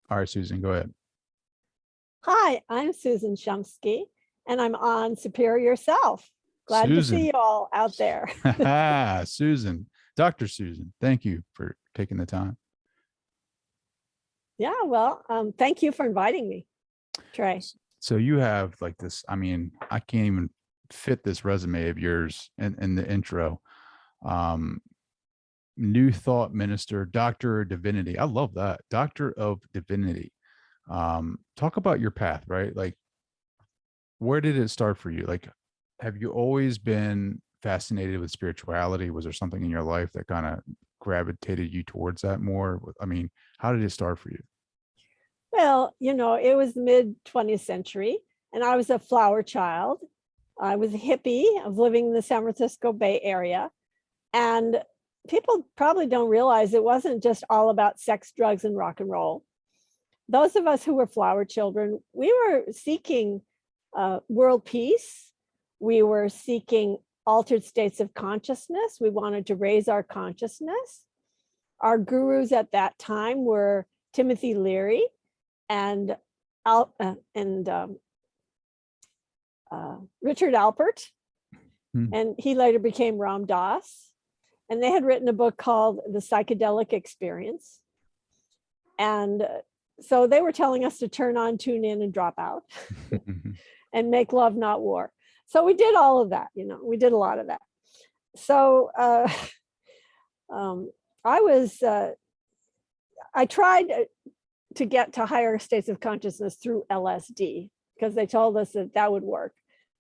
All right, Susan, go ahead. Hi, I'm Susan Shumsky, and I'm on Superior Self. Glad to see Susan. you all out there. Susan, Dr. Susan, thank you for taking the time. Yeah, well, thank you for inviting me, Trey. So you have like this, I mean, I can't even fit this resume of yours in the intro. Um, New Thought Minister, Doctor of Divinity. I love that. Doctor of Divinity. Talk about your path, right? Like, where did it start for you? Like, have you always been fascinated with spirituality? Was there something in your life that kind of gravitated you towards that more? I mean, how did it start for you? Well, it was the mid 20th century, and I was a flower child. I was a hippie. I was living in the San Francisco Bay Area. And people probably don't realize it wasn't just all about sex, drugs, and rock and roll. Those of us who were flower children, we were seeking world peace. We were seeking altered states of consciousness. We wanted to raise our consciousness. Our gurus at that time were Timothy Leary and Richard Alpert, Hmm. and he later became Ram Dass. And they had written a book called The Psychedelic Experience. And so they were telling us to turn on, tune in, and drop out and make love, not war. So we did all of that, we did a lot of that. So I tried to get to higher states of consciousness through LSD because they told us that would work.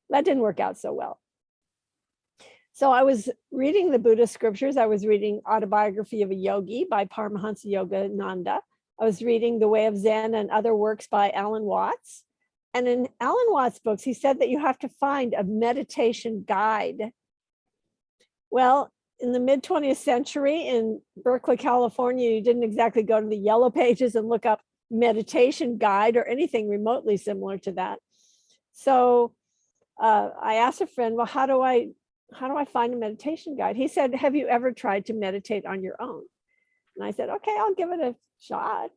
That didn't work out so well. So I was reading the Buddhist scriptures. I was reading Autobiography of a Yogi by Paramahansa Yogananda. I was reading The Way of Zen and other works by Alan Watts. And in Alan Watts' books, he said that you have to find a meditation guide. Well, in the mid 20th century in Berkeley, California, you didn't exactly go to the yellow pages and look up meditation guide or anything remotely similar to that. So I asked a friend, well, how do I find a meditation guide? He said, have you ever tried to meditate on your own? And I said, okay, I'll give it a shot,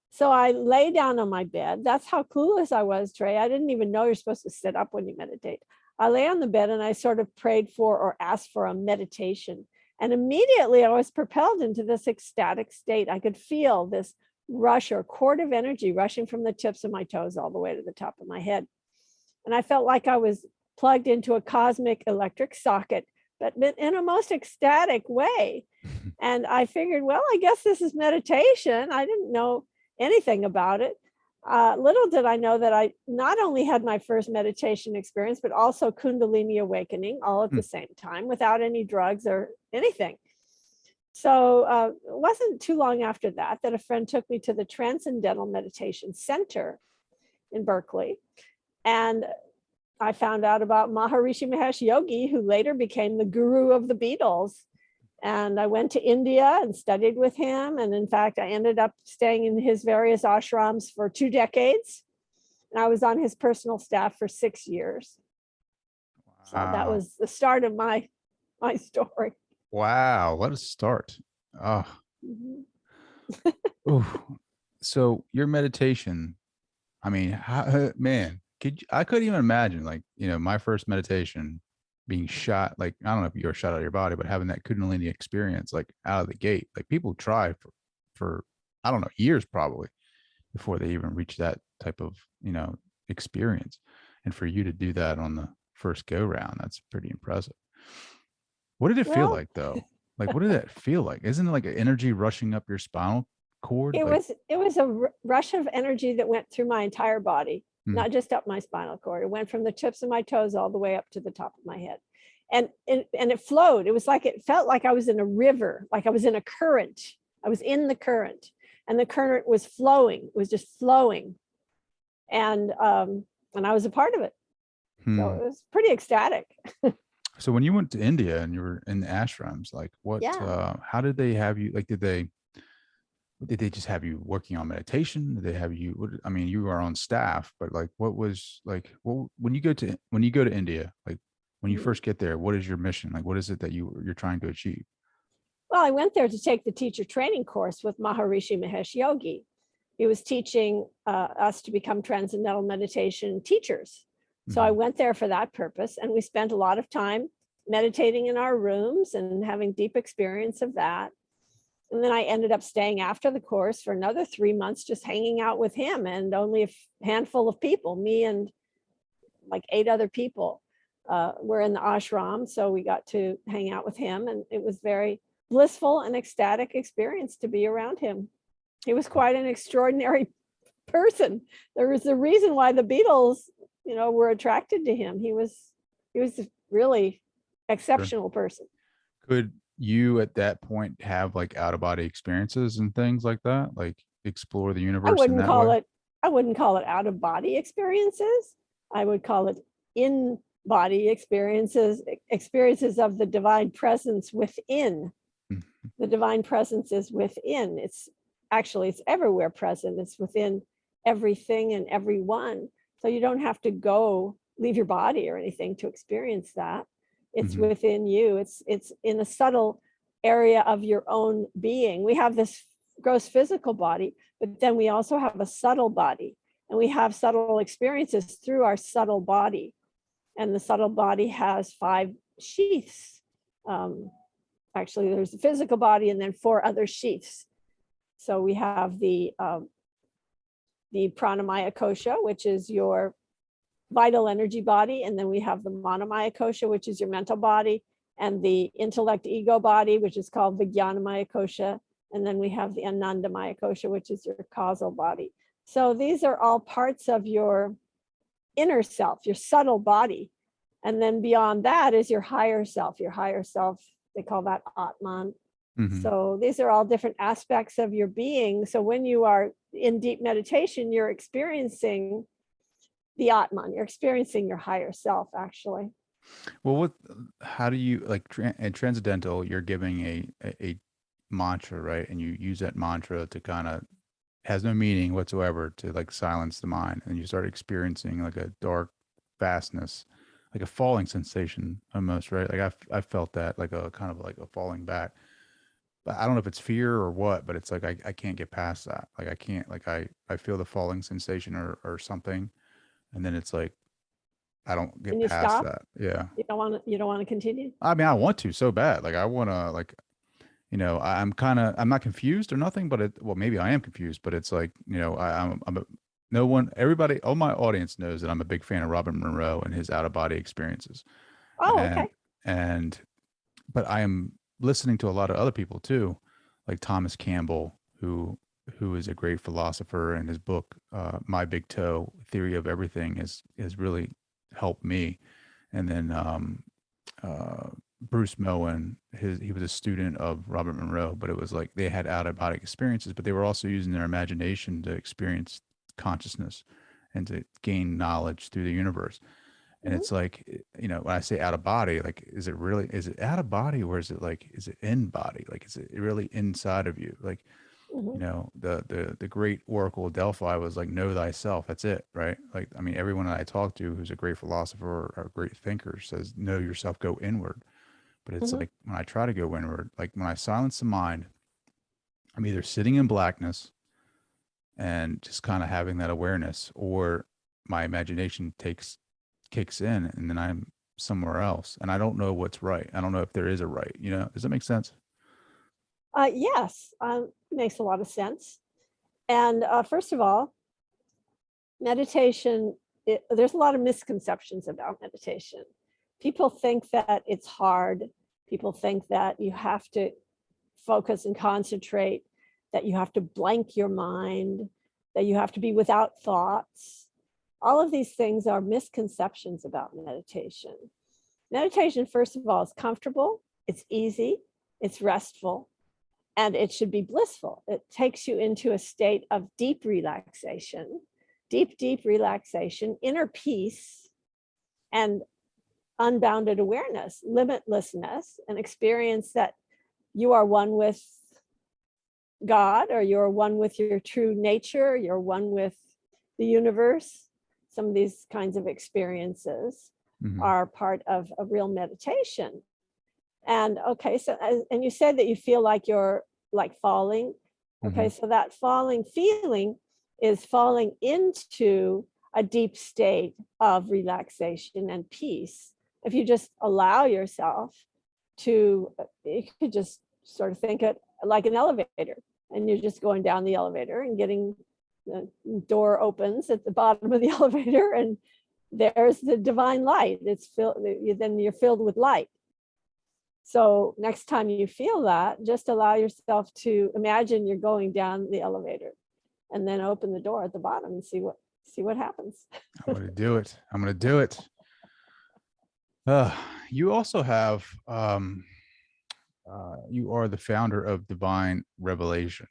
So I lay down on my bed. That's how clueless I was, Trey. I didn't even know you're supposed to sit up when you meditate. I lay on the bed and I sort of prayed for or asked for a meditation. And immediately I was propelled into this ecstatic state. I could feel this rush or cord of energy rushing from the tips of my toes all the way to the top of my head. And I felt like I was plugged into a cosmic electric socket, but in a most ecstatic way. And I figured, well, I guess this is meditation. I didn't know anything about it. Little did I know that I not only had my first meditation experience, but also Kundalini awakening all at the same time without any drugs or anything. So it wasn't too long after that a friend took me to the Transcendental Meditation Center in Berkeley. And I found out about Maharishi Mahesh Yogi, who later became the guru of the Beatles. And I went to India and studied with him. And in fact, I ended up staying in his various ashrams for 2 decades. And I was on his personal staff for 6 years. So that was the start of my story. Wow. Let us start. Oh. So your meditation, I mean, man, I couldn't even imagine, like, my first meditation being shot, like, I don't know if you were shot out of your body, but having that Kundalini experience, like, out of the gate. Like, people try for I don't know, years probably before they even reach that type of, experience. And for you to do that on the first go round, that's pretty impressive. What did it feel like though? Like, what did that feel like? Isn't it like an energy rushing up your spinal cord? It was a rush of energy that went through my entire body, not just up my spinal cord. It went from the tips of my toes all the way up to the top of my head. And it flowed. It was like, it felt like I was in a river, like I was in a current. I was in the current, and the current was flowing. It was just flowing. And I was a part of it. So it was pretty ecstatic. So when you went to India and you were in the ashrams, like, what, how did they have you? Like, did they just have you working on meditation? Did they have you, I mean, you were on staff, but like, what was like, when you go to India, like, when you first get there, what is your mission? Like, what is it that you're trying to achieve? Well, I went there to take the teacher training course with Maharishi Mahesh Yogi. he was teaching us to become transcendental meditation teachers. So I Mhm. went there for that purpose, and we spent a lot of time meditating in our rooms and having deep experience of that. And then I ended up staying after the course for another 3 months, just hanging out with him and only a handful of people, me and like 8 other people were in the ashram. So we got to hang out with him, and it was very blissful and ecstatic experience to be around him. He was quite an extraordinary person. There was a reason why the Beatles, were attracted to him. He was a really Sure. exceptional person. Could you at that point have like out of body experiences and things like that? Like explore the I universe in wouldn't that call way? it I wouldn't call it out of body experiences. I would call it in body experiences, experiences of the divine presence within. Mhm. The divine presence is within. It's everywhere present. It's within everything and everyone. So you don't have to go leave your body or anything to experience that. It's Mhm. within you. It's in a subtle area of your own being. We have this gross physical body, but then we also have a subtle body, and we have subtle experiences through our subtle body. And the subtle body has 5 sheaths. Um, Actually, there's the physical body and then 4 other sheaths. So we have the pranamaya kosha, which is your vital energy body, and then we have the manomaya kosha, which is your mental body, and the intellect ego body, which is called the jnanamaya kosha, and then we have the anandamaya kosha, which is your causal body. So these are all parts of your inner self, your subtle body. And then beyond that is your higher self. Your higher self, they call that Atman. Mhm. So these are all different aspects of your being. So when you are in deep meditation, you're experiencing the Atman, you're experiencing your higher self, actually. Well, how do you like in transcendental, you're giving a mantra, right? And you use that mantra to kind of has no meaning whatsoever to like silence the mind. And you start experiencing like a dark vastness, like a falling sensation almost, right? Like I felt that like a kind of like a falling back. But I don't know if it's fear or what, but it's like I can't get past that. Like I can't like I feel the falling sensation or something. And then it's like I don't get And you past stop. that. Yeah. You don't want to continue. I mean, I want to so bad. Like I want to like, I'm kind of, I'm not confused or nothing, but well, maybe I am confused, but it's like, no one, everybody, all my audience knows that I'm a big fan of Robert Monroe and his out of body experiences. Oh, And, okay. and, but I am listening to a lot of other people too, like Thomas Campbell, who is a great philosopher, and his book, My Big Toe Theory of Everything has really helped me. And then, uh, Bruce Moen, he was a student of Robert Monroe, but it was like they had out of body experiences, but they were also using their imagination to experience consciousness and to gain knowledge through the universe. And Mhm, it's like, when I say out of body, like, is it out of body, or is it like, is it in body? Like, is it really inside of you? Like, mhm, the great Oracle of Delphi was like, know thyself. That's it, right? Like, I mean, everyone that I talk to who's a great philosopher or a great thinker says, know yourself, go inward. But it's mhm, like when I try to go inward, like when I silence the mind, I'm either sitting in blackness and just kind of having that awareness, or my imagination kicks in, and then I'm somewhere else. And I don't know what's right. I don't know if there is a right, Does that make sense? yes, makes a lot of sense. And first of all, meditation, there's a lot of misconceptions about meditation. People think that it's hard. People think that you have to focus and concentrate, that you have to blank your mind, that you have to be without thoughts. All of these things are misconceptions about meditation. Meditation, first of all, is comfortable, it's easy, it's restful, and it should be blissful. It takes you into a state of deep relaxation, deep relaxation, inner peace, and unbounded awareness, limitlessness, an experience that you are one with God, or you're one with your true nature, you're one with the universe. Some of these kinds of experiences Hmm. are part of a real meditation. And okay, so you said that you feel like you're like falling. Okay, Hmm. so that falling feeling is falling into a deep state of relaxation and peace. If you just allow yourself to, you could just sort of think it like an elevator, and you're just going down the elevator and getting, the door opens at the bottom of the elevator, and there's the divine light. It's filled, then you're filled with light. So next time you feel that, just allow yourself to imagine you're going down the elevator, and then open the door at the bottom and see what happens. I'm going to do it. I'm going to do it. You also have, you are the founder of Divine Revelation,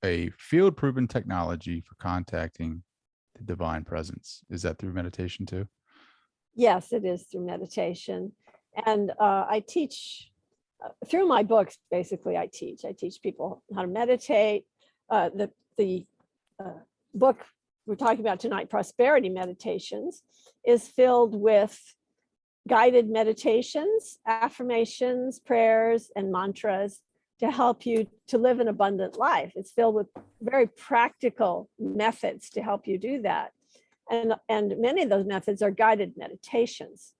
a field-proven technology for contacting the divine presence. Is that through meditation too? Yes, it is through meditation. And I teach through my books. Basically, I teach people how to meditate. The book we're talking about tonight, Prosperity Meditations, is filled with guided meditations, affirmations, prayers, and mantras to help you to live an abundant life. It's filled with very practical methods to help you do that. And many of those methods are guided meditations.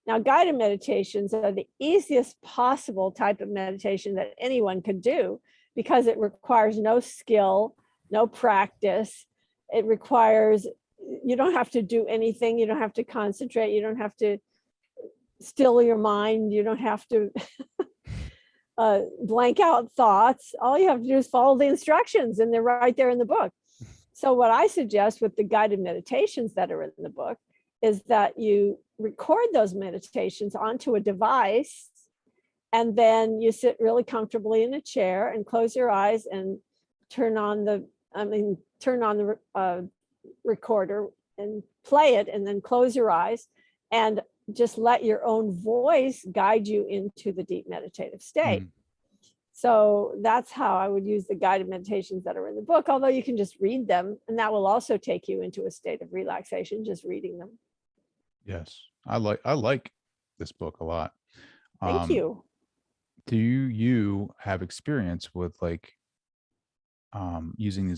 Now, guided meditations are the easiest possible type of meditation that anyone could do, because it requires no skill, no practice. It requires, you don't have to do anything. You don't have to concentrate. You don't have to still your mind. You don't have to blank out thoughts. All you have to do is follow the instructions, and they're right there in the book. So what I suggest with the guided meditations that are in the book is that you record those meditations onto a device, and then you sit really comfortably in a chair and close your eyes and turn on the recorder and play it, and then close your eyes and just let your own voice guide you into the deep meditative state. So that's how I would use the guided meditations that are in the book, although you can just read them, and that will also take you into a state of relaxation, just reading them. Yes. I like this book a lot. Thank you. Do you have experience with like using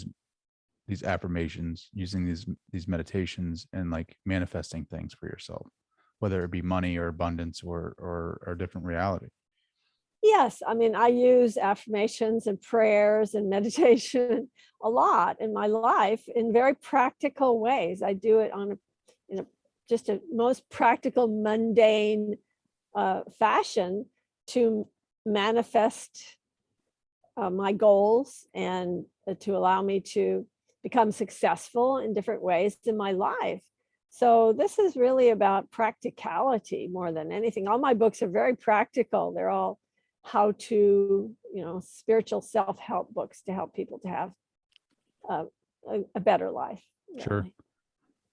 these affirmations, using these meditations, and like manifesting things for yourself, whether it be money or abundance or a different reality? Yes, I mean, I use affirmations and prayers and meditation a lot in my life in very practical ways. I do it in a just a most practical, mundane fashion to manifest my goals, and to allow me to become successful in different ways in my life. So this is really about practicality more than anything. All my books are very practical. They're all how to, spiritual self-help books to help people to have a better life. Sure. Really.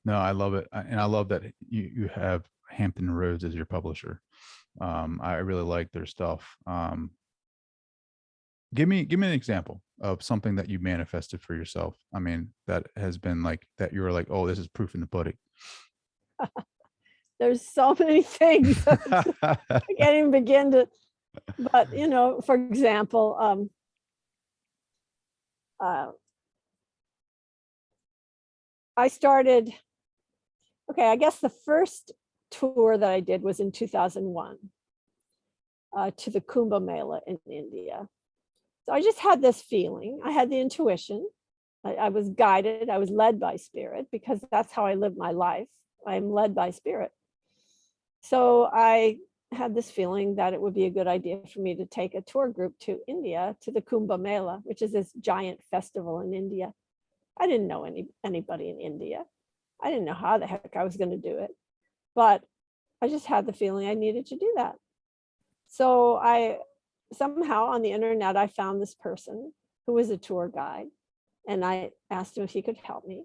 No, I love it. And I love that you have Hampton Roads as your publisher. I really like their stuff. Give me an example of something that you manifested for yourself. I mean, that has been like that. You were like, oh, this is proof in the pudding. There's so many things. I can't even begin to, but for example, I started, I guess the first tour that I did was in 2001 to the Kumbh Mela in India. So I just had this feeling. I had the intuition. I was guided. I was led by spirit, because that's how I live my life. I'm led by spirit. So I had this feeling that it would be a good idea for me to take a tour group to India, to the Kumbh Mela, which is this giant festival in India. I didn't know anybody in India. I didn't know how the heck I was going to do it, but I just had the feeling I needed to do that. So I somehow on the internet, I found this person who was a tour guide, and I asked him if he could help me.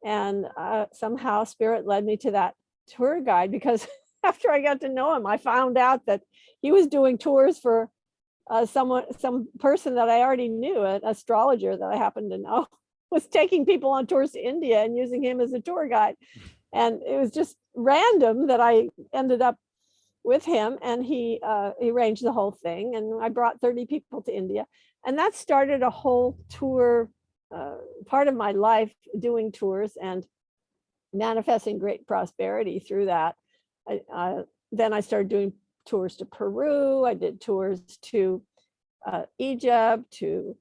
And somehow spirit led me to that tour guide, because after I got to know him, I found out that he was doing tours for some person that I already knew, an astrologer that I happened to know, was taking people on tours to India and using him as a tour guide. And it was just random that I ended up with him, and he arranged the whole thing. And I brought 30 people to India, and that started a whole tour part of my life doing tours and manifesting great prosperity through that. Then I started doing tours to Peru. I did tours to Egypt, to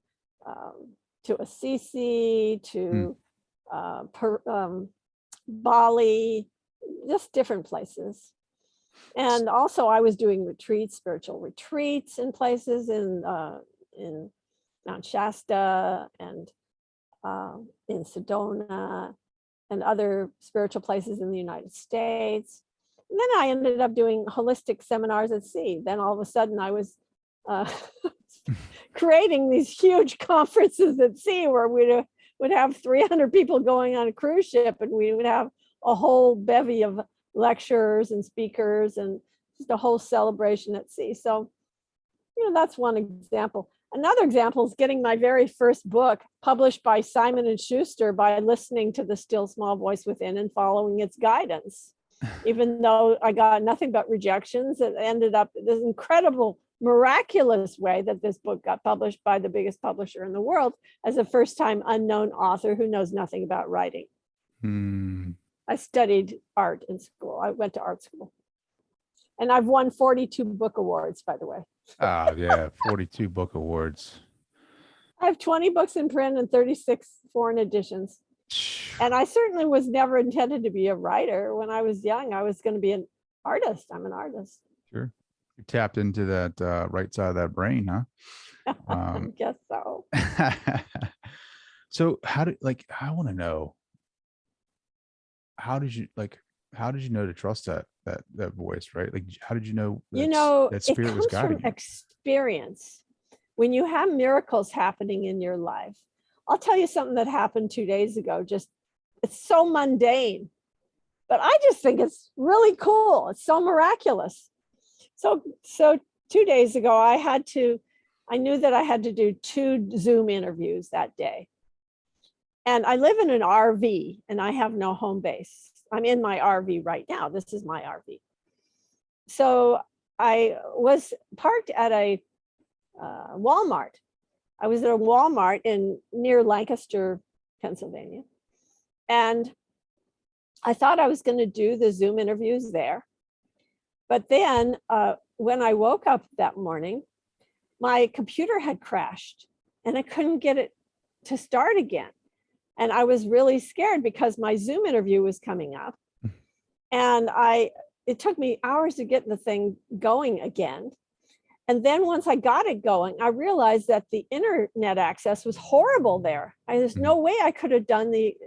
Assisi, to Bali, just different places. And also I was doing retreats, spiritual retreats in places in Mount Shasta and in Sedona and other spiritual places in the United States. And then I ended up doing holistic seminars at sea. Then all of a sudden I was creating these huge conferences at sea where we would have 300 people going on a cruise ship, and we would have a whole bevy of lecturers and speakers and just a whole celebration at sea. So, that's one example. Another example is getting my very first book published by Simon & Schuster by listening to the still small voice within and following its guidance. Even though I got nothing but rejections, it ended up this incredible, miraculous way that this book got published by the biggest publisher in the world as a first-time unknown author who knows nothing about writing. I studied art in school. I went to art school. And I've won 42 book awards, by the way. Oh, yeah, 42 book awards. I have 20 books in print and 36 foreign editions. And I certainly was never intended to be a writer. When I was young, I was going to be an artist. I'm an artist. Sure. You tapped into that right side of that brain, huh? I guess so. So I want to know, how did you know to trust that voice, right? Like, how did you know that spirit was guiding you? Experience. When you have miracles happening in your life, I'll tell you something that happened 2 days ago. It's so mundane, but I just think it's really cool. It's so miraculous. So 2 days ago, I knew that I had to do 2 Zoom interviews that day. And I live in an RV and I have no home base. I'm in my RV right now. This is my RV. So I was parked at a Walmart. I was at a Walmart near Lancaster, Pennsylvania. And I thought I was going to do the Zoom interviews there. But then when I woke up that morning, my computer had crashed and I couldn't get it to start again. And I was really scared because my Zoom interview was coming up. And it took me hours to get the thing going again. And then once I got it going, I realized that the internet access was horrible there. There's no way I could have done the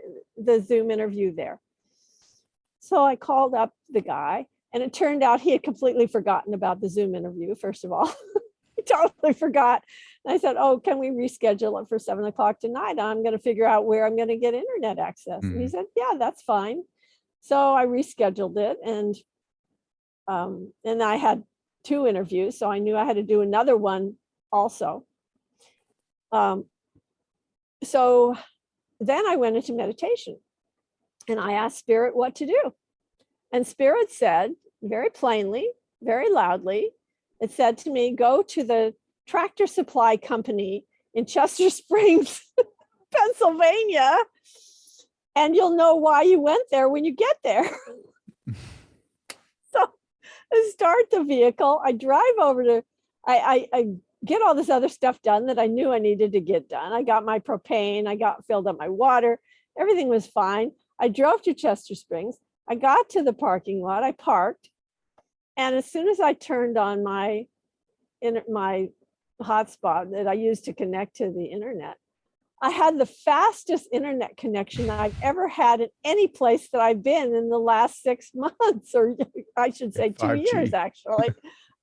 Zoom interview there. So I called up the guy, and it turned out he had completely forgotten about the Zoom interview, first of all. He totally forgot. And I said, oh, can we reschedule it for 7 o'clock tonight? I'm going to figure out where I'm going to get internet access. And he said, yeah, that's fine. So I rescheduled it, and I had 2 interviews, so I knew I had to do another one also. So then I went into meditation and I asked Spirit what to do. And Spirit said very plainly, very loudly, it said to me, go to the Tractor Supply Company in Chester Springs, Pennsylvania, and you'll know why you went there when you get there. So I start the vehicle, I drive over to, I get all this other stuff done that I knew I needed to get done. I got my propane, filled up my water, everything was fine. I drove to Chester Springs. I got to the parking lot, I parked. And as soon as I turned on my hotspot that I used to connect to the internet, I had the fastest internet connection I've ever had in any place that I've been in the last 6 months, or I should say 2 years, actually.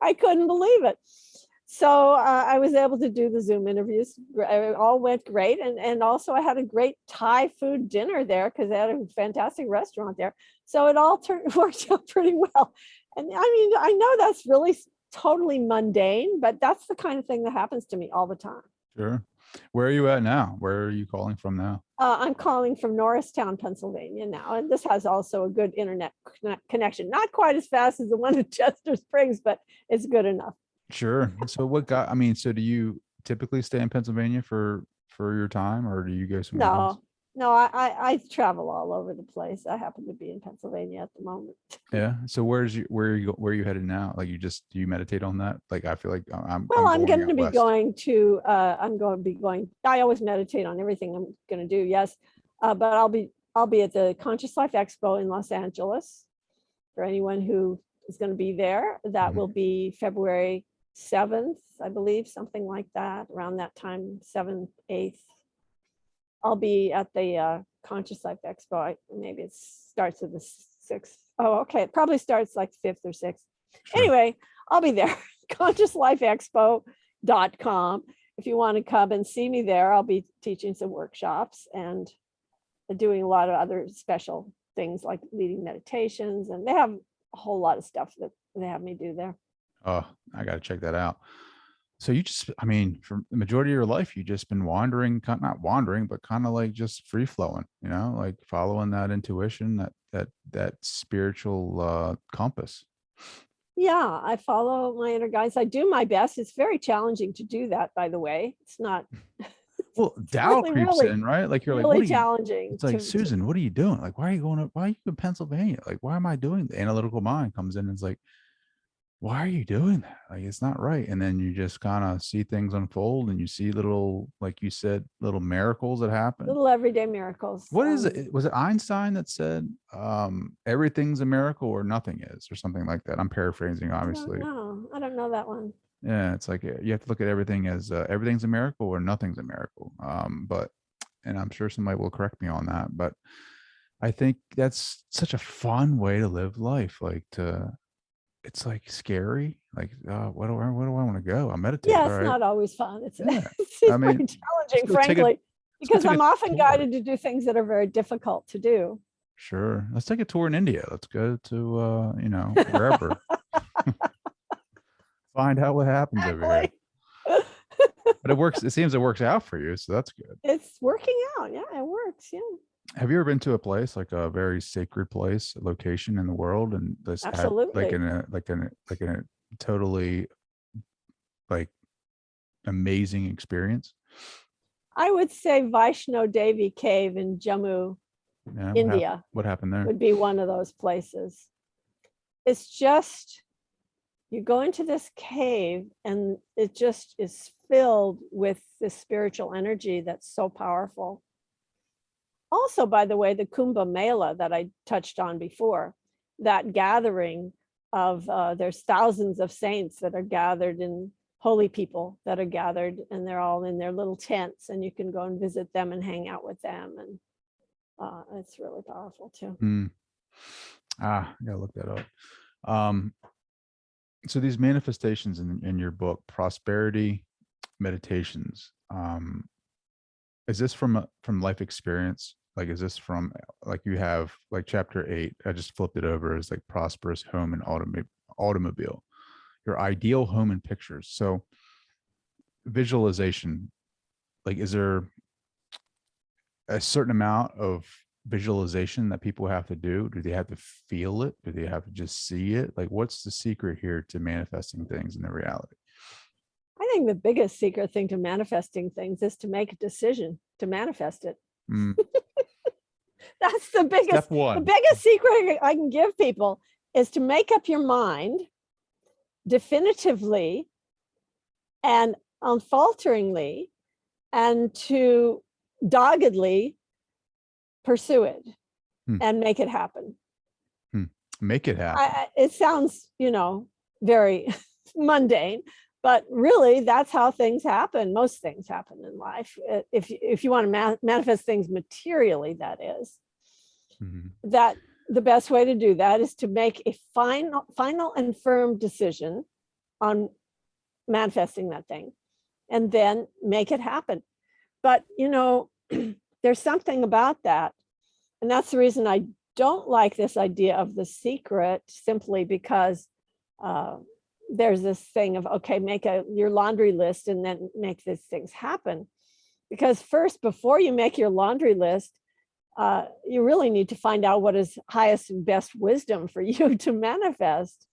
I couldn't believe it. So I was able to do the Zoom interviews. It all went great. And also I had a great Thai food dinner there because they had a fantastic restaurant there. So it all worked out pretty well. And I mean, I know that's really totally mundane, but that's the kind of thing that happens to me all the time. Sure. Where are you at now? Where are you calling from now? I'm calling from Norristown, Pennsylvania now. And this has also a good internet connection. Not quite as fast as the one in Chester Springs, but it's good enough. Sure. So so do you typically stay in Pennsylvania for for your time, or do you go somewhere else? No, I travel all over the place. I happen to be in Pennsylvania at the moment. Yeah. So where are you headed now? Like do you meditate on that? Like I feel like Well, I'm I'm going going to out be west. going to, I always meditate on everything I'm going to do. Yes. But I'll be at the Conscious Life Expo in Los Angeles for anyone who is going to be there. That Mhm. will be February 7th, I believe, something like that, around that time, 7th, 8th. I'll be at the Conscious Life Expo. Maybe it starts at the 6th. Oh, okay. It probably starts like 5th or 6th. Sure. Anyway, I'll be there. ConsciousLifeExpo.com. If you want to come and see me there, I'll be teaching some workshops and doing a lot of other special things like leading meditations. And they have a whole lot of stuff that they have me do there. Oh, I got to check that out. So you just, I mean, for the majority of your life, you just been wandering, not wandering, but kind of like just free flowing, like following that intuition, that spiritual compass. Yeah, I follow my inner guides. I do my best. It's very challenging to do that, by the way. It's not. Well, It's doubt really, creeps really, in, right? Like you're like, really what are you? challenging It's like, to. Susan, what are you doing? Like, why are you going up? Why are you in Pennsylvania? Like, why am I doing? The analytical mind comes in and it's like, why are you doing that? Like, it's not right. And then you just kind of see things unfold and you see little, like you said, little miracles that happen. Little everyday miracles. What is it? Was it Einstein that said everything's a miracle or nothing is, or something like that? I'm paraphrasing, obviously. I don't know that one. Yeah, it's like you have to look at everything as everything's a miracle or nothing's a miracle. And I'm sure somebody will correct me on that, but I think that's such a fun way to live life. It's like scary. Like, where do I want to go? I meditate. Yeah, All it's right. not always fun. It's, Yeah. it's I pretty mean, challenging, frankly, because I'm often guided to do things that are very difficult to do. Sure. Let's take a tour in India. Let's go to, wherever. Find out what happens over here. But it works. It seems it works out for you. So that's good. It's working out. Yeah, it works. Yeah. Have you ever been to a place, like a very sacred place, a location in the world, and this had Absolutely. like in a totally like amazing experience? I would say Vaishno Devi Cave in Jammu, Yeah. India, What happened there? would be one of those places. It's just, you go into this cave and it just is filled with this spiritual energy that's so powerful. Also, by the way, the Kumbh Mela that I touched on before, that gathering of, there's thousands of saints that are gathered, in holy people that are gathered, and they're all in their little tents, and you can go and visit them and hang out with them. And it's really powerful too. I gotta look that up. So these manifestations in your book, Prosperity Meditations, is this from life experience? Like, is this from, like, you have like chapter 8, I just flipped it over, as like prosperous home and automobile, your ideal home and pictures. So visualization, like, is there a certain amount of visualization that people have to do? Do they have to feel it? Do they have to just see it? Like, what's the secret here to manifesting things in the reality? I think the biggest secret thing to manifesting things is to make a decision to manifest it. That's the biggest, Step one. The biggest secret I can give people is to make up your mind definitively and unfalteringly, and to doggedly pursue it and make it happen. Make it happen. It sounds, very mundane, but really that's how things happen. Most things happen in life. If you want to manifest things materially, that is, that the best way to do that is to make a final and firm decision on manifesting that thing, and then make it happen. But, there's something about that. And that's the reason I don't like this idea of the secret, simply because there's this thing of, okay, make your laundry list and then make these things happen. Because first, before you make your laundry list, you really need to find out what is highest and best wisdom for you to manifest.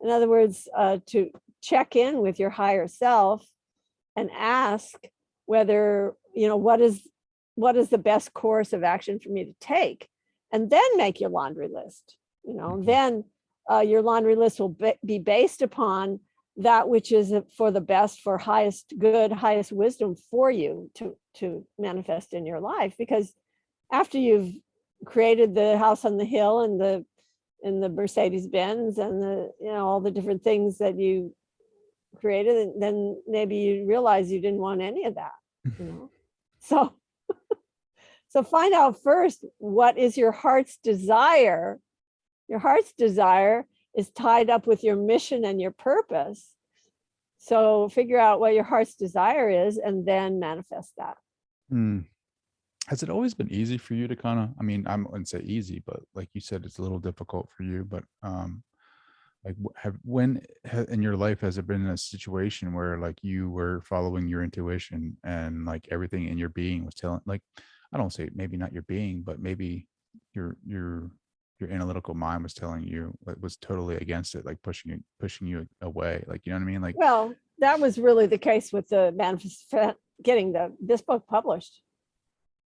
In other words, to check in with your higher self and ask whether what is the best course of action for me to take, and then make your laundry list. Then your laundry list will be based upon that which is for the best, for highest good, highest wisdom for you to manifest in your life. Because after you've created the house on the hill and the Mercedes Benz and all the different things that you created, and then maybe you realize you didn't want any of that. So so find out first, what is your heart's desire. Your heart's desire is tied up with your mission and your purpose. So figure out what your heart's desire is and then manifest that. Has it always been easy for you to kind of, I wouldn't say easy, but like you said, it's a little difficult for you, but like when in your life has it been a situation where like you were following your intuition and like everything in your being was telling, like, I don't say maybe not your being, but maybe your analytical mind was telling you, it was totally against it, like pushing you away, like, you know what I mean? Like, well, that was really the case with the manifest, getting this book published.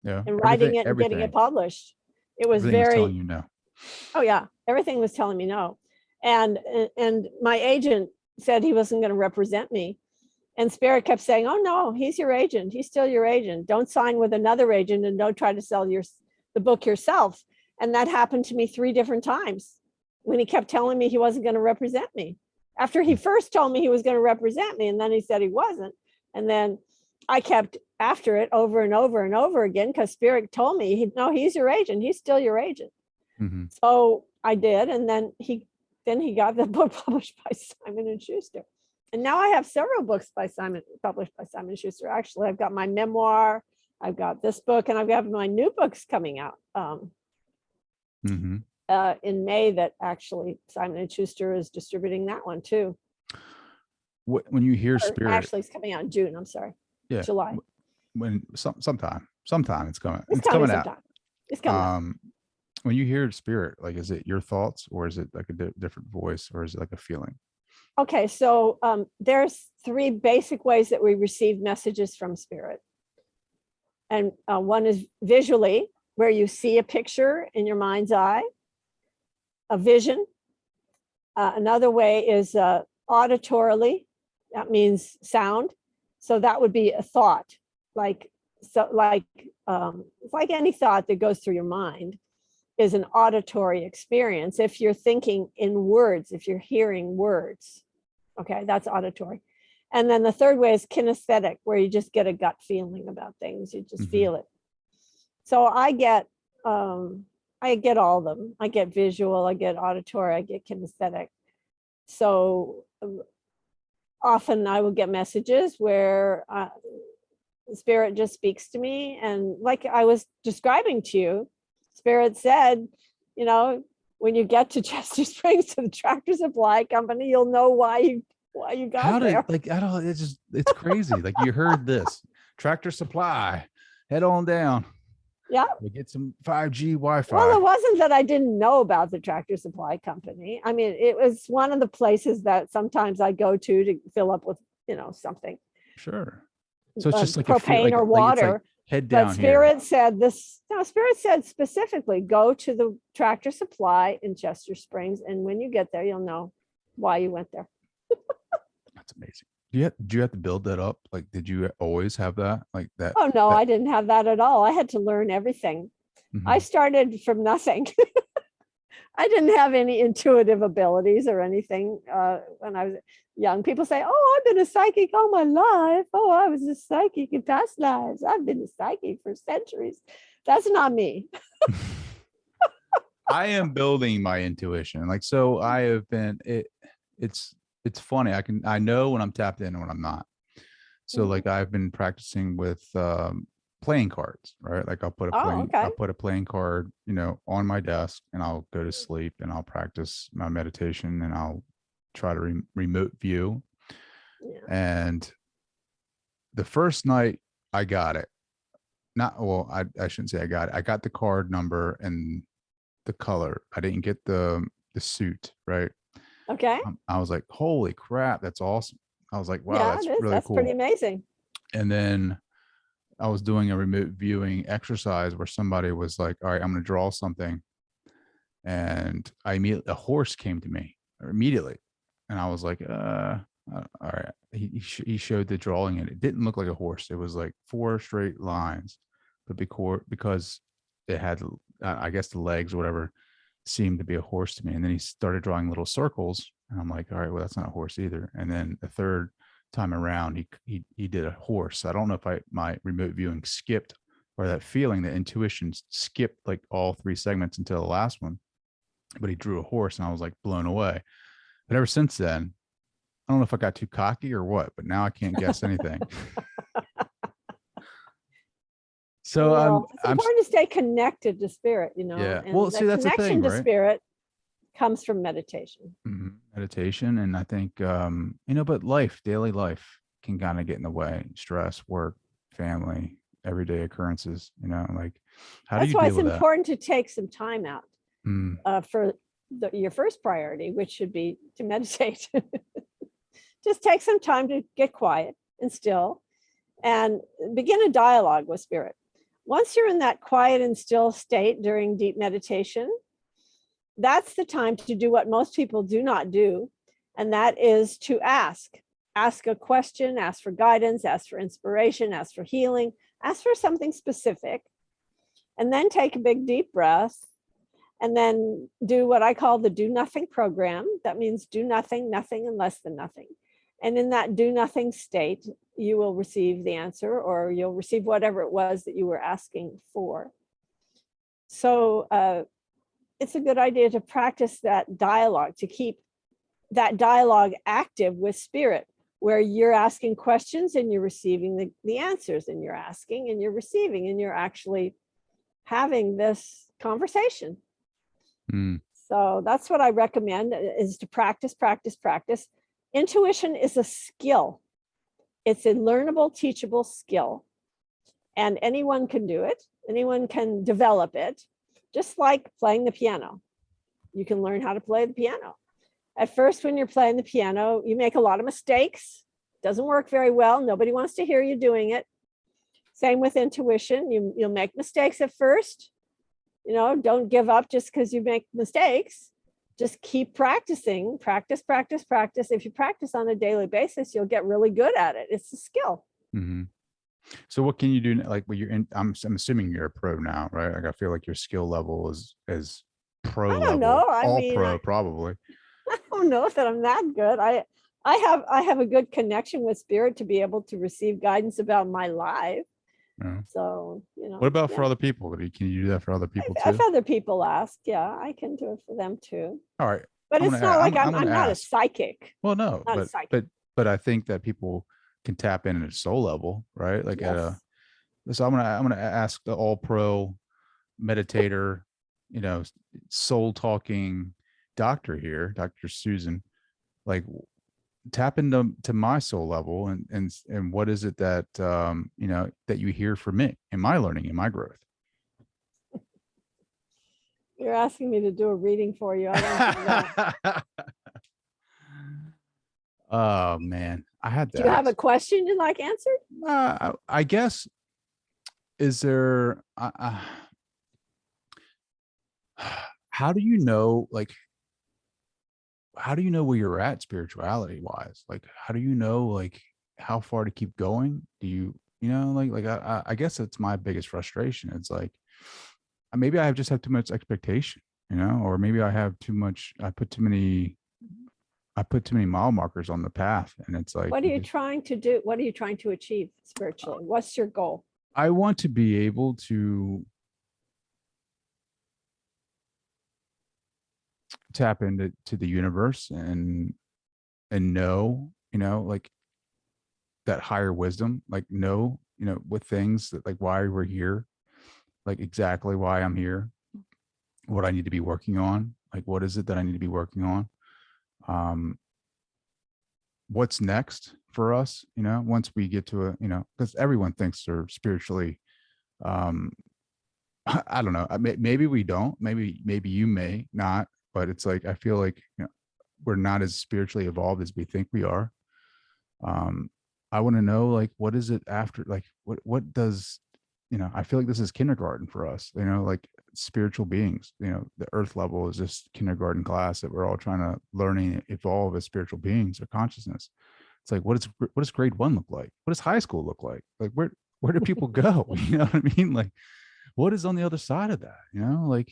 Yeah, and writing it and getting it published. It was everything was very, telling you no. Oh yeah, everything was telling me no. And my agent said he wasn't going to represent me. And Spirit kept saying, oh no, he's your agent. He's still your agent. Don't sign with another agent and don't try to sell the book yourself. And that happened to me 3 different times when he kept telling me he wasn't going to represent me. After he first told me he was going to represent me, and then he said he wasn't. And then I kept after it over and over and over again, because Spirit told me, no, he's your agent. He's still your agent. Mm-hmm. So I did. And then he got the book published by Simon and Schuster. And now I have several books published by Simon and Schuster. Actually, I've got my memoir, I've got this book, and I've got my new books coming out in May, that actually Simon and Schuster is distributing that one too. When you hear Spirit, actually it's coming out in June. I'm sorry. Yeah. July. When sometime it's coming. It's coming out. Sometime. It's coming out. When you hear Spirit, like, is it your thoughts, or is it like a different voice, or is it like a feeling? Okay, so there's 3 basic ways that we receive messages from Spirit. And one is visually, where you see a picture in your mind's eye, a vision. Another way is auditorily, that means sound. So that would be a thought, like any thought that goes through your mind is an auditory experience. If you're thinking in words, if you're hearing words, okay, that's auditory. And then the third way is kinesthetic, where you just get a gut feeling about things. You just feel it. So I get all of them. I get visual, I get auditory, I get kinesthetic. So often I will get messages where Spirit just speaks to me. And like I was describing to you, Spirit said, when you get to Chester Springs to the Tractor Supply Company, you'll know why you got there. It's crazy. Like, you heard this Tractor Supply, head on down. Yeah. We get some 5G Wi-Fi. Well, it wasn't that I didn't know about the Tractor Supply Company. I mean, it was one of the places that sometimes I go to fill up with, something. Sure. So it's just like propane or water. Like head down. But Spirit said this. No, Spirit said specifically, go to the Tractor Supply in Chester Springs, and when you get there, you'll know why you went there. That's amazing. Do you have to build that up? Like, did you always have that? Like that? Oh no, I didn't have that at all. I had to learn everything. I started from nothing. I didn't have any intuitive abilities or anything when I was young. People say, oh, I've been a psychic all my life. Oh, I was a psychic in past lives. I've been a psychic for centuries. That's not me. I am building my intuition. Like, so I have been, it's funny. I know when I'm tapped in and when I'm not. So like, I've been practicing with playing cards, right? Like I'll put a playing card, on my desk, and I'll go to sleep and I'll practice my meditation, and I'll try to remote view. Yeah. And the first night I got it. I shouldn't say I got it. I got the card number and the color. I didn't get the suit, right? Okay. I was like, holy crap, that's awesome. I was like, wow, that's really cool. That's pretty amazing. And then I was doing a remote viewing exercise where somebody was like, all right, I'm going to draw something. And a horse came to me immediately. And I was like, all right. He showed the drawing and it didn't look like a horse. It was like 4 straight lines, but because it had, I guess the legs or whatever seemed to be a horse to me. And then he started drawing little circles. And I'm like, all right, well, that's not a horse either. And then the third time around, he did a horse. I don't know if my remote viewing skipped, or that feeling, the intuition skipped like all 3 segments until the last one, but he drew a horse and I was like blown away. But ever since then, I don't know if I got too cocky or what, but now I can't guess anything. So Well, it's I'm important to stay connected to spirit, yeah. and Well, the see, that's the connection thing, to right? spirit comes from meditation. Meditation, and I think but daily life can kind of get in the way. Stress, work, family, everyday occurrences. Like how do That's you why deal it's with that? important to take some time out Mm, for your first priority, which should be to meditate. Just take some time to get quiet and still and begin a dialogue with spirit. Once you're in that quiet and still state during deep meditation, that's the time to do what most people do not do, and that is to ask a question, ask for guidance, ask for inspiration, ask for healing, ask for something specific, and then take a big deep breath, and then do what I call the do nothing program. That means do nothing, nothing, and less than nothing. And in that do nothing state, you will receive the answer, or you'll receive whatever it was that you were asking for. So it's a good idea to practice that dialogue, to keep that dialogue active with spirit, where you're asking questions and you're receiving the answers, and you're asking and you're receiving, and you're actually having this conversation. mm, So that's what I recommend, is to practice, practice, practice. Intuition is a skill. It's a learnable, teachable skill. And anyone can do it. Anyone can develop it, just like playing the piano. You can learn how to play the piano. At first, when you're playing the piano, you make a lot of mistakes. Doesn't work very well. Nobody wants to hear you doing it. Same with intuition. You'll make mistakes at first. Don't give up just because you make mistakes. Just keep practicing, practice, practice, practice. If you practice on a daily basis, you'll get really good at it. It's a skill. mm-hmm. So what can you do? Like when you're in, I'm assuming you're a pro now, right? Like I feel like your skill level is pro I don't level, know. I all mean, pro probably. I don't know that I'm that good. I have a good connection with spirit to be able to receive guidance about my life. Yeah. So, What about for yeah. other people? Can you do that for other people If too? other people ask, yeah, I can do it for them too. All right. But it's not like I'm gonna I'm not a ask. psychic. Well, no, Not a psychic. but I think that people can tap in at a soul level, right? Like Yes. so I'm gonna ask the all pro meditator, soul talking doctor here, Dr. Susan, like tap into my soul level and what is it that that you hear from me in my learning, in my growth. You're asking me to do a reading for you. I don't do that. Oh man, I had Do to you have a ask. question you'd like answered? I guess, is there how do you know, like how do you know where you're at spirituality wise? Like how do you know, like how far to keep going? Do you, I guess that's my biggest frustration. It's like maybe I just have too much expectation, or maybe I put too many mile markers on the path, and it's like What are you trying to do? What are you trying to achieve spiritually? What's your goal? I want to be able to tap into the universe and know, like that higher wisdom, like know, with things that, like why we're here, like exactly why I'm here, what I need to be working on, like what is it that I need to be working on, what's next for us, once we get to because everyone thinks they're spiritually, I don't know, maybe we don't, maybe you may not, but it's like I feel like we're not as spiritually evolved as we think we are. I want to know, like, what is it after, like, what does, I feel like this is kindergarten for us, like spiritual beings, the earth level is just kindergarten class that we're all trying to learning, evolve as spiritual beings or consciousness. It's like, what does grade one look like? What does high school look like? Like, where do people go? You know what I mean? Like, what is on the other side of that? Like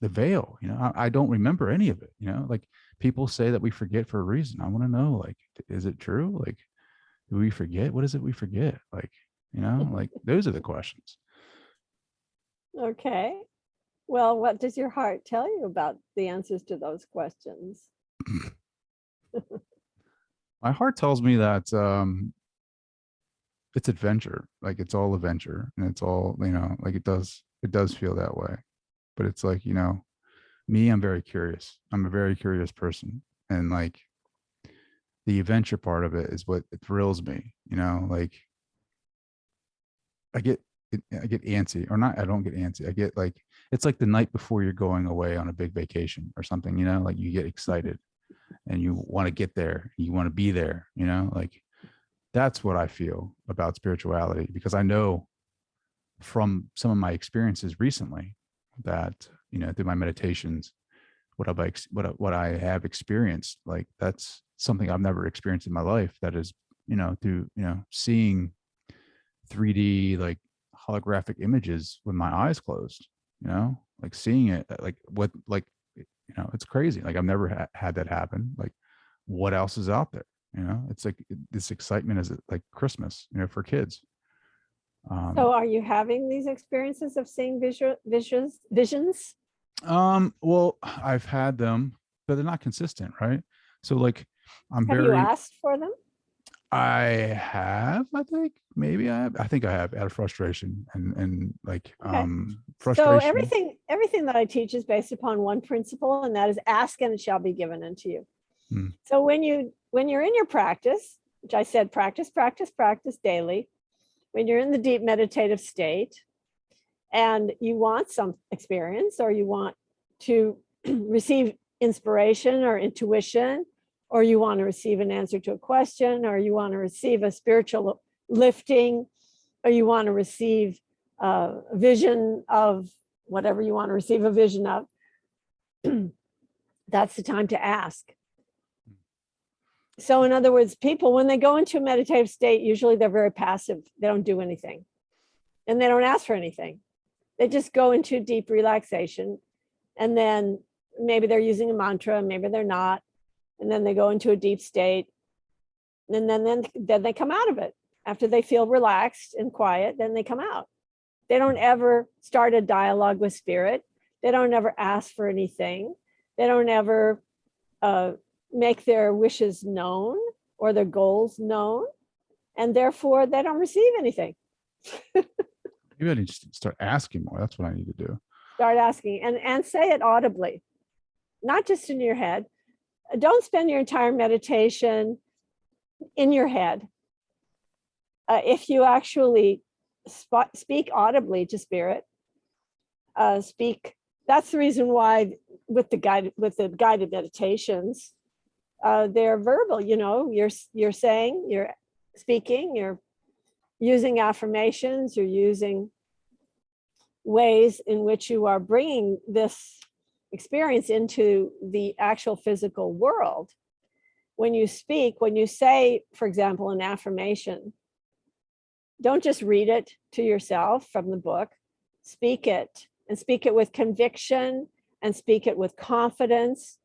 the veil, I don't remember any of it, like people say that we forget for a reason. I want to know, like, is it true? Like, do we forget? What is it we forget? Like, like those are the questions. Okay. Well, what does your heart tell you about the answers to those questions? My heart tells me that it's adventure, like it's all adventure, and it's all, like it does feel that way. But it's like, me, I'm very curious. I'm a very curious person. And like the adventure part of it is what it thrills me, like I get I get antsy, or not, I don't get antsy. I get like, it's like the night before you're going away on a big vacation or something, like you get excited and you want to get there, you want to be there, like that's what I feel about spirituality, because I know from some of my experiences recently that, through my meditations, what I have experienced, like that's something I've never experienced in my life. That is, through, seeing 3D, like holographic images with my eyes closed, like seeing it, like what, like, it's crazy. Like I've never had that happen. Like what else is out there? It's like this excitement is like Christmas, for kids. So are you having these experiences of seeing visions? Well, I've had them, but they're not consistent, right? So like I'm Have you very, asked for them? I have, I think maybe I think I have, out of frustration and like Okay. So frustration. everything that I teach is based upon one principle, and that is ask and it shall be given unto you. Hmm. So when you're in your practice, which I said practice, practice, practice daily, when you're in the deep meditative state and you want some experience, or you want to receive inspiration or intuition, or you want to receive an answer to a question, or you want to receive a spiritual lifting, or you want to receive a vision of whatever you want to receive a vision of, that's the time to ask. So in other words, people, when they go into a meditative state, usually they're very passive. They don't do anything and they don't ask for anything. They just go into deep relaxation, and then maybe they're using a mantra, maybe they're not. And then they go into a deep state, and then they come out of it. After they feel relaxed and quiet, then they come out. They don't ever start a dialogue with spirit. They don't ever ask for anything. They don't ever make their wishes known or their goals known. And therefore, they don't receive anything. Maybe I need to start asking more. That's what I need to do. Start asking and say it audibly, not just in your head. Don't spend your entire meditation in your head. If you actually speak audibly to spirit, speak. That's the reason why with the guided meditations, they're verbal. You're saying, you're speaking, you're using affirmations, you're using ways in which you are bringing this experience into the actual physical world. When you speak, when you say, for example, an affirmation, don't just read it to yourself from the book. Speak it, and speak it with conviction, and speak it with confidence,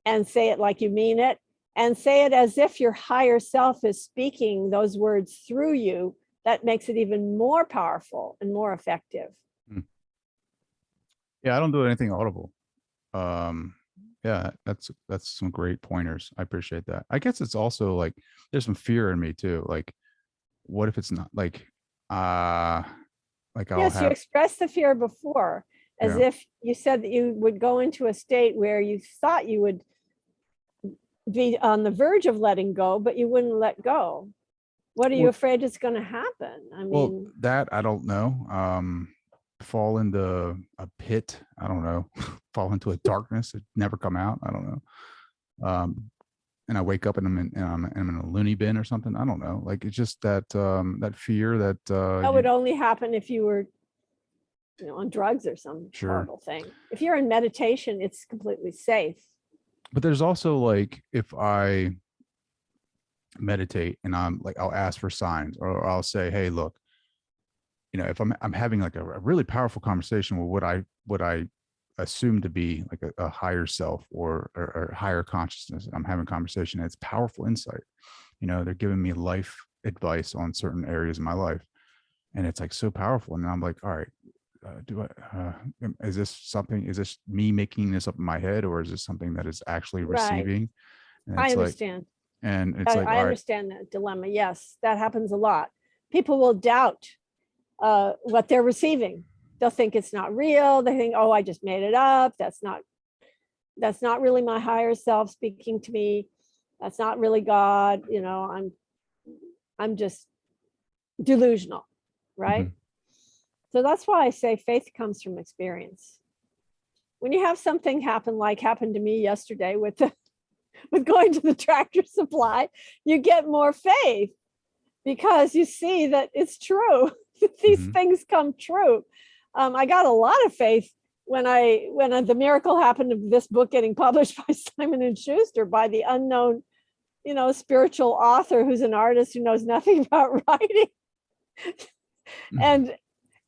and say it like you mean it, and say it as if your higher self is speaking those words through you. That makes it even more powerful and more effective. Yeah, I don't do anything audible. Um, yeah, that's some great pointers. I appreciate that. I guess it's also like there's some fear in me too. Like, what if it's not uh like I'll Yes, you have, expressed the fear before, as yeah. if you said that you would go into a state where you thought you would be on the verge of letting go, but you wouldn't let go. What are you Well, afraid is going to happen? I well, mean, that I don't know. Fall into a pit. I don't know. Fall into a darkness. It never come out. I don't know. and I wake up and I'm in a loony bin or something. I don't know. Like, it's just that that fear that That would only happen if you were, on drugs or some Sure. horrible thing. If you're in meditation, it's completely safe. But there's also like, if I meditate and I'm like, I'll ask for signs, or I'll say, hey, look, if I'm having like a really powerful conversation with what I assume to be like a higher self or higher consciousness, I'm having a conversation, and it's powerful insight. They're giving me life advice on certain areas of my life, and it's like so powerful. And I'm like, all right, is this me making this up in my head, or is this something that is actually Right. receiving? And I it's like, understand. and it's like, I all right, understand that dilemma. Yes, that happens a lot. People will doubt what they're receiving. They'll think it's not real. They think, oh, I just made it up. That's not really my higher self speaking to me. That's not really God. I'm just delusional, right? Mhm. So that's why I say faith comes from experience. When you have something happen, like happened to me yesterday with going to the Tractor Supply, you get more faith because you see that it's true. These Mhm. things come true. I got a lot of faith when the miracle happened of this book getting published by Simon and Schuster, by the unknown, spiritual author who's an artist who knows nothing about writing.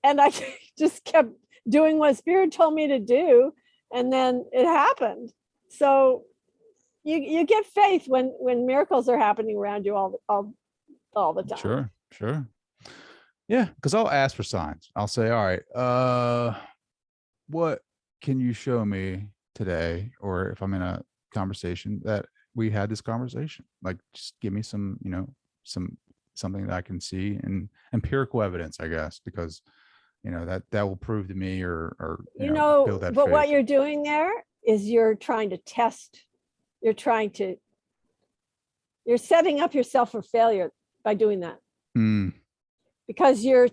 and I just kept doing what Spirit told me to do, and then it happened. So you get faith when miracles are happening around you all the time. Sure. Yeah, because I'll ask for signs. I'll say, all right, what can you show me today? Or if I'm in a conversation, that we had this conversation, like, just give me some, something that I can see, and empirical evidence, I guess, because that will prove to me, or build that but what faith. you're doing there is you're trying to test. You're setting up yourself for failure by doing that. Mm, Because you're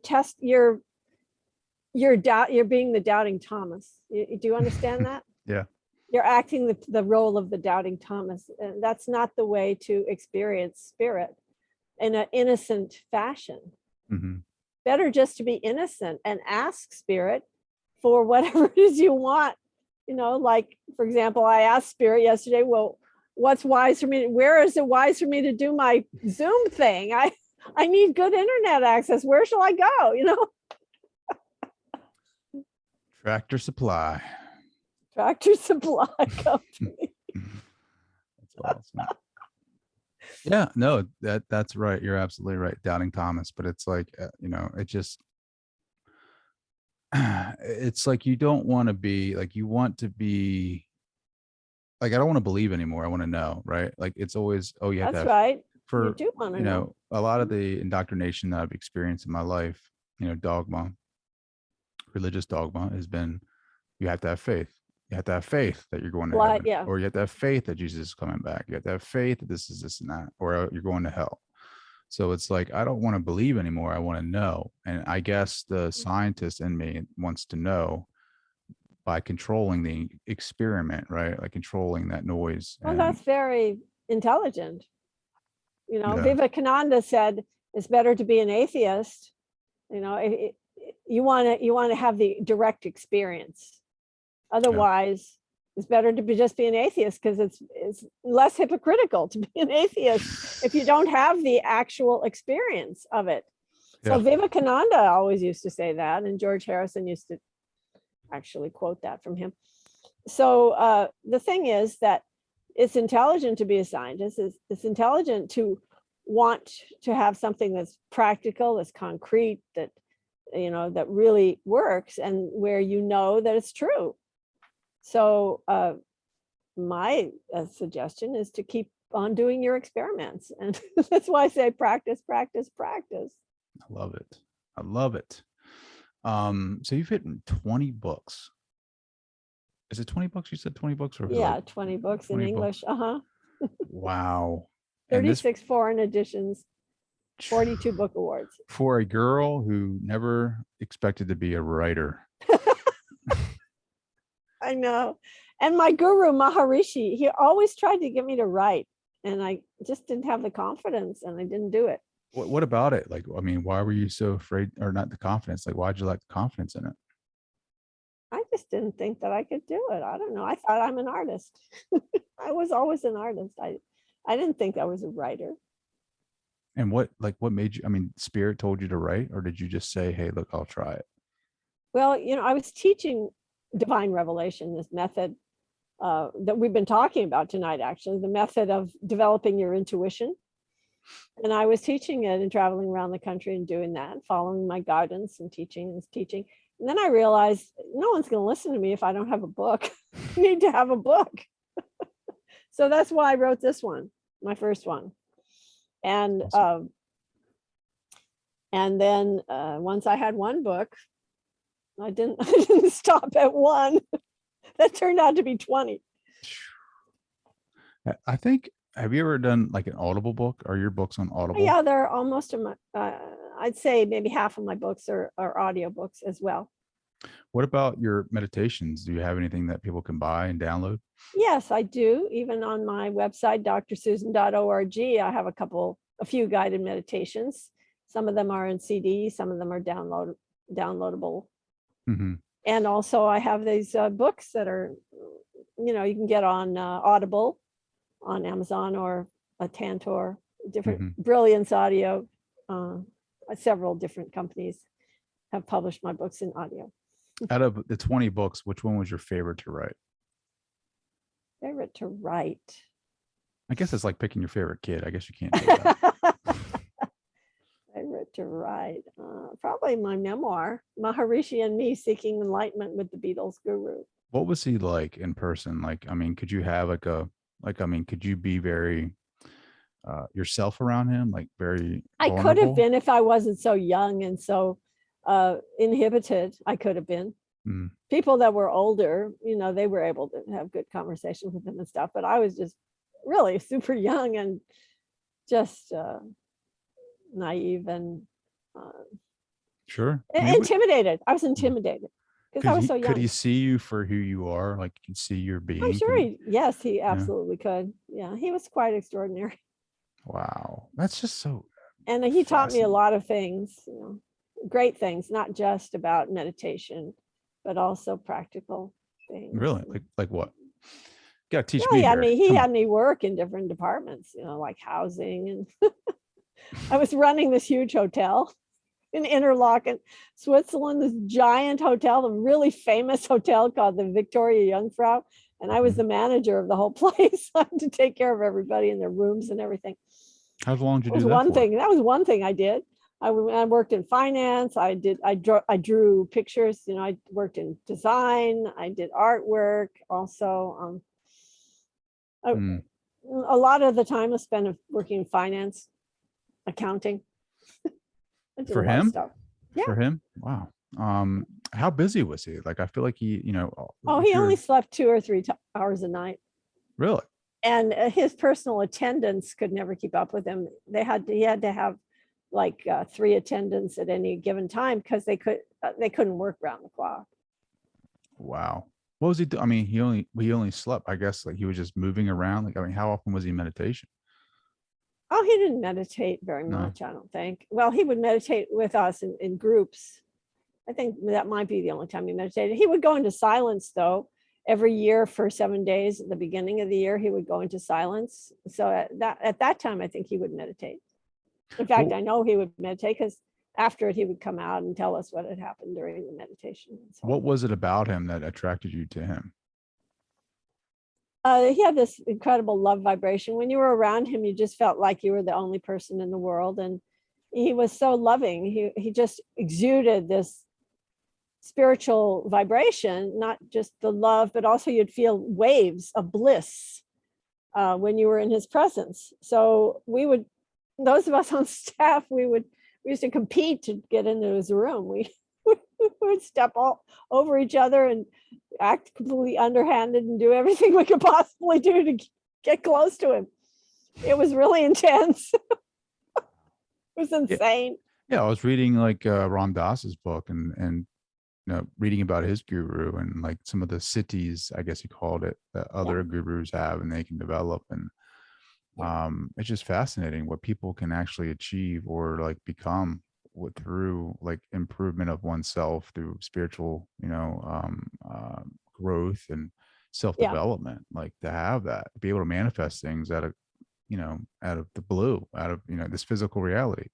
being the doubting Thomas. Do you understand that? yeah. You're acting the role of the doubting Thomas. And that's not the way to experience Spirit in an innocent fashion. Mhm. Better just to be innocent and ask Spirit for whatever it is you want. Like, for example, I asked Spirit yesterday, well, what's wise for me? Where is it wise for me to do my Zoom thing? I need good internet access. Where shall I go? Tractor Supply. Tractor Supply Company. That's awesome. Yeah, no, that's right. You're absolutely right. Doubting Thomas, but it's like, it just, it's like, you don't want to be like, you want to be like, I don't want to believe anymore. I want to know, right? Like, it's always, oh, you have to That's have, right. You for, do want to know. a lot of the indoctrination that I've experienced in my life, dogma, religious dogma, has been, you have to have faith. You have to have faith that you're going to heaven, Yeah. or you have to have faith that Jesus is coming back. You have to have faith that this is this and that, or you're going to hell. So it's like, I don't want to believe anymore. I want to know. And I guess the scientist in me wants to know by controlling the experiment, right? Like, controlling that noise. Well, And that's very intelligent. yeah, Vivekananda said it's better to be an atheist. You want to have the direct experience. Otherwise, it's better to just be an atheist, because it's less hypocritical to be an atheist if you don't have the actual experience of it. So Yeah. Vivekananda always used to say that, and George Harrison used to actually quote that from him. So the thing is that it's intelligent to be a scientist. It's intelligent to want to have something that's practical, that's concrete, that that really works, and where that it's true. So my suggestion is to keep on doing your experiments, and that's why I say practice, practice, practice. I love it. I love it. So you've written 20 books. Is it 20 books? You said 20 books, or Yeah, like 20 books 20 in English. Wow. And this 36 foreign editions, 42 book awards. for a girl who never expected to be a writer. I know. And my guru Maharishi, he always tried to get me to write. And I just didn't have the confidence and I didn't do it. What about it? Like, I mean, why were you so afraid, or not the confidence? Like, why'd you lack the confidence in it? I just didn't think that I could do it. I don't know. I thought I'm an artist. I was always an artist. I didn't think I was a writer. And what made you, I mean, spirit told you to write, or did you just say, hey, look, I'll try it? Well, I was teaching divine revelation, this method that we've been talking about tonight, actually, the method of developing your intuition. And I was teaching it and traveling around the country and doing that, following my guidance and teaching. And then I realized no one's going to listen to me if I don't have a book. I need to have a book. So that's why I wrote this one, my first one. And Awesome. then once I had one book, I didn't stop at one. That turned out to be 20. I think, have you ever done like an Audible book? Are your books on Audible? Yeah, they're almost I'd say maybe half of my books are audio books as well. What about your meditations? Do you have anything that people can buy and download? Yes, I do. Even on my website, drsusan.org, I have a few guided meditations. Some of them are in CD, some of them are downloadable. Mm-hmm. And also I have these books that are, you can get on Audible, on Amazon, or a Tantor, different Brilliance Audio. Several different companies have published my books in audio. Out of the 20 books, which one was your favorite to write? Favorite to write? I guess it's like picking your favorite kid. I guess you can't do that. Favorite to write? Probably my memoir, Maharishi and Me, Seeking Enlightenment with the Beatles Guru. What was he like in person? Like, I mean, could you have could you be very yourself around him? Like very I vulnerable? could have been if I wasn't so young and so inhibited. I could have been. People that were older, they were able to have good conversations with them and stuff, but I was just really super young and just naive and sure. intimidated. I was intimidated because I was so young. Could he see you for who you are? Like, you could see your being? I'm sure yes, he absolutely could. Yeah, he was quite extraordinary. Wow, that's just so. And he taught me a lot of things, great things, not just about meditation, but also practical things. Really? Like what? You gotta teach me. Yeah, he had me work in different departments, like housing, and I was running this huge hotel in Interlaken, Switzerland, this giant hotel, a really famous hotel called the Victoria Jungfrau. And I was the manager of the whole place. I had to take care of everybody in their rooms and everything. How long did you do that for? That was one thing I did. I worked in finance. I drew pictures. I worked in design. I did artwork. Also, a lot of the time I spent working in finance, accounting. For him? Yeah. For him? Wow. How busy was he? Like, I feel like he, he only slept 2 or 3 hours a night. Really? And his personal attendants could never keep up with him. He had to have like 3 attendants at any given time because they couldn't work round the clock. Wow. What was he doing? I mean, he only slept, I guess, like he was just moving around. Like, I mean, how often was he in meditation? Oh, he didn't meditate very much, I don't think. Well, he would meditate with us in groups. I think that might be the only time he meditated. He would go into silence, though. Every year for 7 days at the beginning of the year, he would go into silence. So at that time, I think he would meditate. In fact, I know he would meditate because after it, he would come out and tell us what had happened during the meditation. What was it about him that attracted you to him? He had this incredible love vibration. When you were around him, you just felt like you were the only person in the world. And he was so loving. He just exuded this spiritual vibration, not just the love, but also you'd feel waves of bliss when you were in his presence. So those of us on staff, we used to compete to get into his room. We would step all over each other and act completely underhanded and do everything we could possibly do to get close to him. It was really intense. It was insane. Yeah, I was reading like Ram Dass's book and reading about his guru and like some of the cities, I guess he called it, that other gurus have and they can develop. And It's just fascinating what people can actually achieve or like become through like improvement of oneself through spiritual, growth and Yeah. self-development. Like to have that, be able to manifest things out of the blue, out of, this physical reality.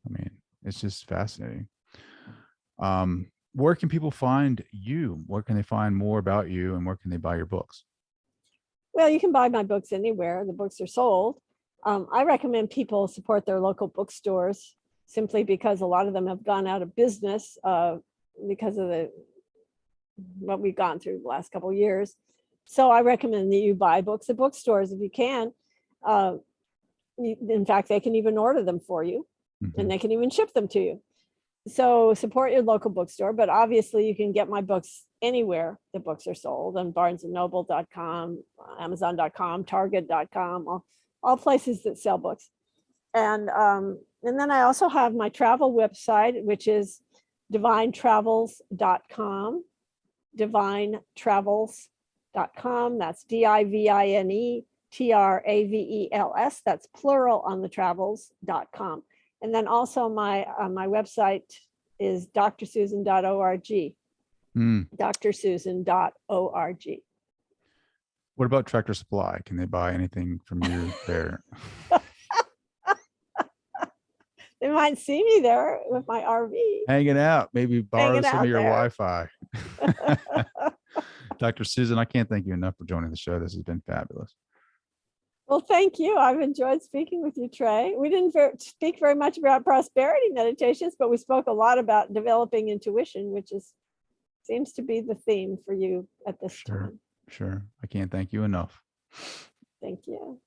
I mean, it's just fascinating. Where can people find you? Where can they find more about you, and where can they buy your books? Well, you can buy my books anywhere the books are sold. I recommend people support their local bookstores simply because a lot of them have gone out of business because of what we've gone through the last couple of years. So I recommend that you buy books at bookstores if you can. Uh, in fact, they can even order them for you, Mhm. and they can even ship them to you. So support your local bookstore, but obviously you can get my books anywhere the books are sold on barnesandnoble.com, amazon.com, target.com, all places that sell books. And then I also have my travel website, which is divinetravels.com, divinetravels.com. That's DIVINETRAVELS. That's plural on the travels.com. And then also my website is drsusan.org, Mm. drsusan.org. What about Tractor Supply? Can they buy anything from you there? They might see me there with my RV Hanging out, maybe borrow hanging some of out your there. Wi-Fi. Dr. Susan, I can't thank you enough for joining the show. This has been fabulous. Well, thank you. I've enjoyed speaking with you, Trey. We didn't speak very much about prosperity meditations, but we spoke a lot about developing intuition, which seems to be the theme for you at this Sure, time. sure. I can't thank you enough. Thank you.